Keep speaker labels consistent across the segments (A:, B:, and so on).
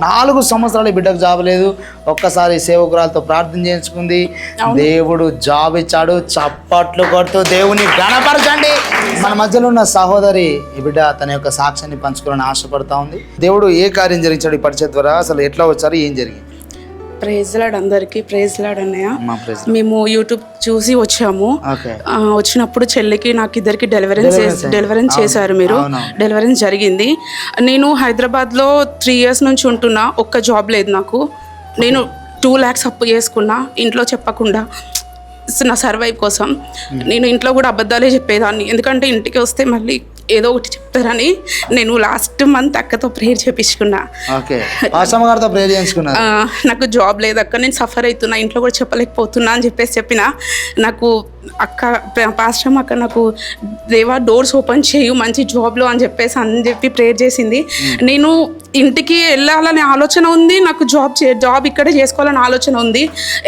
A: 4 సంవత్సరాలు ఈ బిడ్డకు జాబ్ లేదు. ఒక్కసారి సేవకురాలతో ప్రార్థన చేయించుకుంది, దేవుడు జాబ్ ఇచ్చాడు. చప్పట్లు కొడుతూ దేవుని గణపరచండి. మన మధ్యలో ఉన్న సహోదరి ఈ బిడ్డ తన యొక్క సాక్ష్యాన్ని పంచుకోవాలని ఆశపడతా ఉంది. దేవుడు ఏ కార్యం జరిగించాడు ఈ పరిచయం ద్వారా, అసలు ఎట్లా వచ్చారు, ఏం జరిగింది?
B: ప్రైజ్ లాడ్ అందరికి, ప్రైజ్ లాడ్ అన్నయ్య. మేము యూట్యూబ్ చూసి వచ్చాము. వచ్చినప్పుడు చెల్లికి నాకు ఇద్దరికి డెలివరెన్స్ చేశారు. మీరు డెలివరెన్స్ జరిగింది. నేను హైదరాబాద్లో 3 years నుంచి ఉంటున్నా. ఒక్క జాబ్ లేదు నాకు. నేను 2 lakhs అప్పు చేసుకున్నా ఇంట్లో చెప్పకుండా నా సర్వైవ్ కోసం. నేను ఇంట్లో కూడా అబద్ధాలే చెప్పేదాన్ని, ఎందుకంటే ఇంటికి వస్తే మళ్ళీ ఏదో ఒకటి చెప్తారని. నేను లాస్ట్ మంత్ అక్కతో ప్రేయర్ చేపించుకున్నా. నాకు జాబ్ లేదు అక్క, నేను సఫర్ అవుతున్నా, ఇంట్లో కూడా చెప్పలేకపోతున్నా అని చెప్పిన. నాకు అక్క పాస్టర్ అక్క నాకు దేవా డోర్స్ ఓపెన్ చేయు మంచి జాబ్లో అని చెప్పి ప్రేయర్ చేసింది. నేను ఇంటికి వెళ్ళాలనే ఆలోచన ఉంది, నాకు జాబ్ ఇక్కడే చేసుకోవాలని ఆలోచన ఉంది.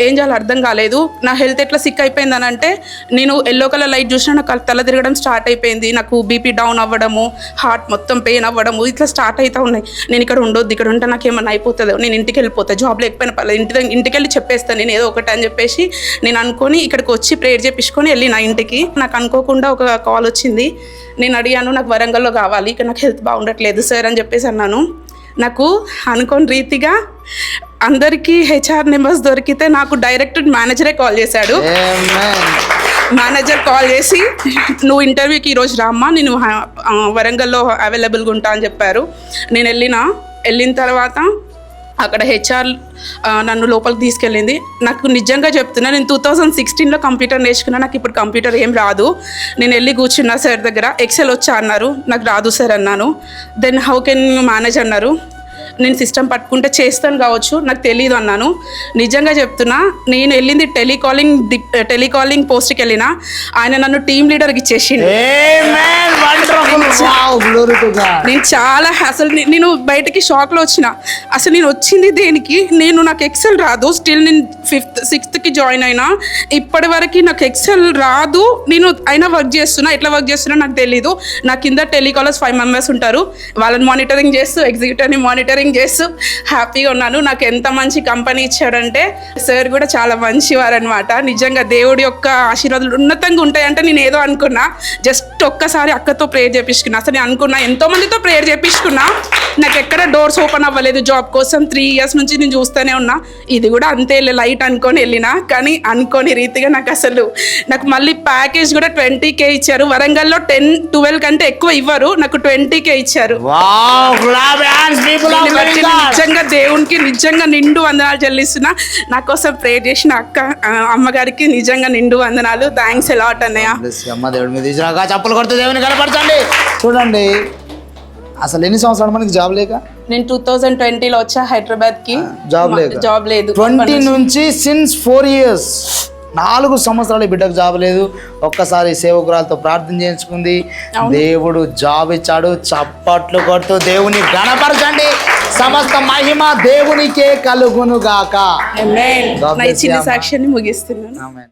B: ఏం చేయాలో అర్థం కాలేదు. నా హెల్త్ ఎట్లా సిక్ అయిపోయింది అని అంటే, నేను ఎల్లో కలర్ లైట్ చూసినా నాకు తల తిరగడం స్టార్ట్ అయిపోయింది. నాకు బీపీ డౌన్ అవ్వడము, హార్ట్ మొత్తం పెయిన్ అవ్వడము, ఇట్లా స్టార్ట్ అవుతూ ఉన్నాయి. నేను ఇక్కడ ఉండొద్దు, ఇక్కడ ఉంటే నాకు ఏమన్నా అయిపోతుందో, నేను ఇంటికి వెళ్ళిపోతా, జాబ్ లేకపోయినా పర్లేదు, ఇంటికి వెళ్ళి చెప్పేస్తాను నేను ఏదో ఒకటి అని చెప్పేసి నేను అనుకొని ఇక్కడికి వచ్చి ప్రేయర్ చేపించుకొని వెళ్ళి నా ఇంటికి. నాకు అనుకోకుండా ఒక కాల్ వచ్చింది. నేను అడిగాను, నాకు వరంగల్లో కావాలి, ఇక్కడ నాకు హెల్త్ బాగుండట్లేదు సార్ అని చెప్పేసి అన్నాను. నాకు అనుకోని రీతిగా అందరికీ HR నెంబర్స్ దొరికితే నాకు డైరెక్ట్ మేనేజరే కాల్ చేశాడు. మేనేజర్ కాల్ చేసి, నువ్వు ఇంటర్వ్యూకి ఈరోజు రామ్మా, నేను వరంగల్లో అవైలబుల్గా ఉంటా అని చెప్పారు. నేను వెళ్ళిన తర్వాత అక్కడ HR నన్ను లోపలికి తీసుకెళ్ళింది. నాకు నిజంగా చెప్తున్నా, నేను 2016లో కంప్యూటర్ నేర్చుకున్నా. నాకు ఇప్పుడు కంప్యూటర్ ఏం రాదు. నేను వెళ్ళి కూర్చున్నా సార్ దగ్గర. ఎక్సెల్ వచ్చా అన్నారు, నాకు రాదు సార్ అన్నాను. Then how can you manage అన్నారు. నేను సిస్టమ్ పట్టుకుంటే చేస్తాను కావచ్చు, నాకు తెలియదు అన్నాను. నిజంగా చెప్తున్నా, నేను వెళ్ళింది టెలికాలింగ్ పోస్ట్కి వెళ్ళిన, ఆయన నన్ను టీమ్ లీడర్కి ఇచ్చేసిండు. నేను చాలా అసలు నేను బయటకి షాక్లో వచ్చిన. అసలు నేను వచ్చింది దేనికి? నాకు ఎక్సెల్ రాదు. స్టిల్ నేను 5th 6th జాయిన్ అయినా, ఇప్పటి వరకు నాకు ఎక్సెల్ రాదు. నేను అయినా వర్క్ చేస్తున్నా, ఎట్లా వర్క్ చేస్తున్నా నాకు తెలీదు. నా కింద టెలికాలర్స్ 5 members ఉంటారు. వాళ్ళని మానిటరింగ్ చేస్తూ, ఎగ్జిక్యూటివ్ని మానిటరింగ్ చేస్తూ హ్యాపీగా ఉన్నాను. నాకు ఎంత మంచి కంపెనీ ఇచ్చాడంటే, సార్ కూడా చాలా మంచివారు అనమాట. నిజంగా దేవుడి యొక్క ఆశీర్వాదాలు ఉన్నతంగా ఉంటాయంటే నేను ఏదో అనుకున్నా. జస్ట్ ఒక్కసారి అక్కతో ప్రేయర్ చేపించుకున్నా. అసలు నేను అనుకున్నా, ఎంతో మందితో ప్రేయర్ చేపించుకున్నా, నాకు ఎక్కడ డోర్స్ ఓపెన్ అవ్వలేదు జాబ్ కోసం. 3 years నుంచి నేను చూస్తూనే ఉన్నా. ఇది కూడా అంతే లైట్ అనుకొని వెళ్ళినా, కానీ అనుకోని రీతిగా నాకు మళ్ళీ ప్యాకేజ్ కూడా 20K ఇచ్చారు. వరంగల్లో 10-12 కంటే ఎక్కువ ఇవ్వరు, నాకు 20K ఇచ్చారు. నిజంగా దేవునికి నిజంగా నిండు వందనాలు చెల్లిస్తున్నా. నా కోసం ప్రేయర్ చేసిన అమ్మగారికి నిజంగా నిండు వందనాలు. థ్యాంక్స్ ఎలాట్ అన్నయ్య.
A: చప్పులు కొడుతూ దేవుని కనపరచండి. చూడండి, అసలు ఎన్ని సంవత్సరాలు మనకి జాబ్ లేక?
B: నేను 2020లో వచ్చా హైదరాబాద్కి. జాబ్ లేదు.
A: 20 నుంచి సిన్స్ 4 years 4 సంవత్సరాలు ఈ బిడ్డకు జాబ్ లేదు. ఒక్కసారి సేవకురాలతో ప్రార్థన చేయించుకుంది, దేవుడు జాబ్ ఇచ్చాడు. చప్పట్లు కొడుతూ దేవుని గణపరచండి. సమస్త మహిమ దేవునికే కలుగును గాక.
B: నా చిన్న సాక్ష్యాన్ని ముగిస్తున్నాను.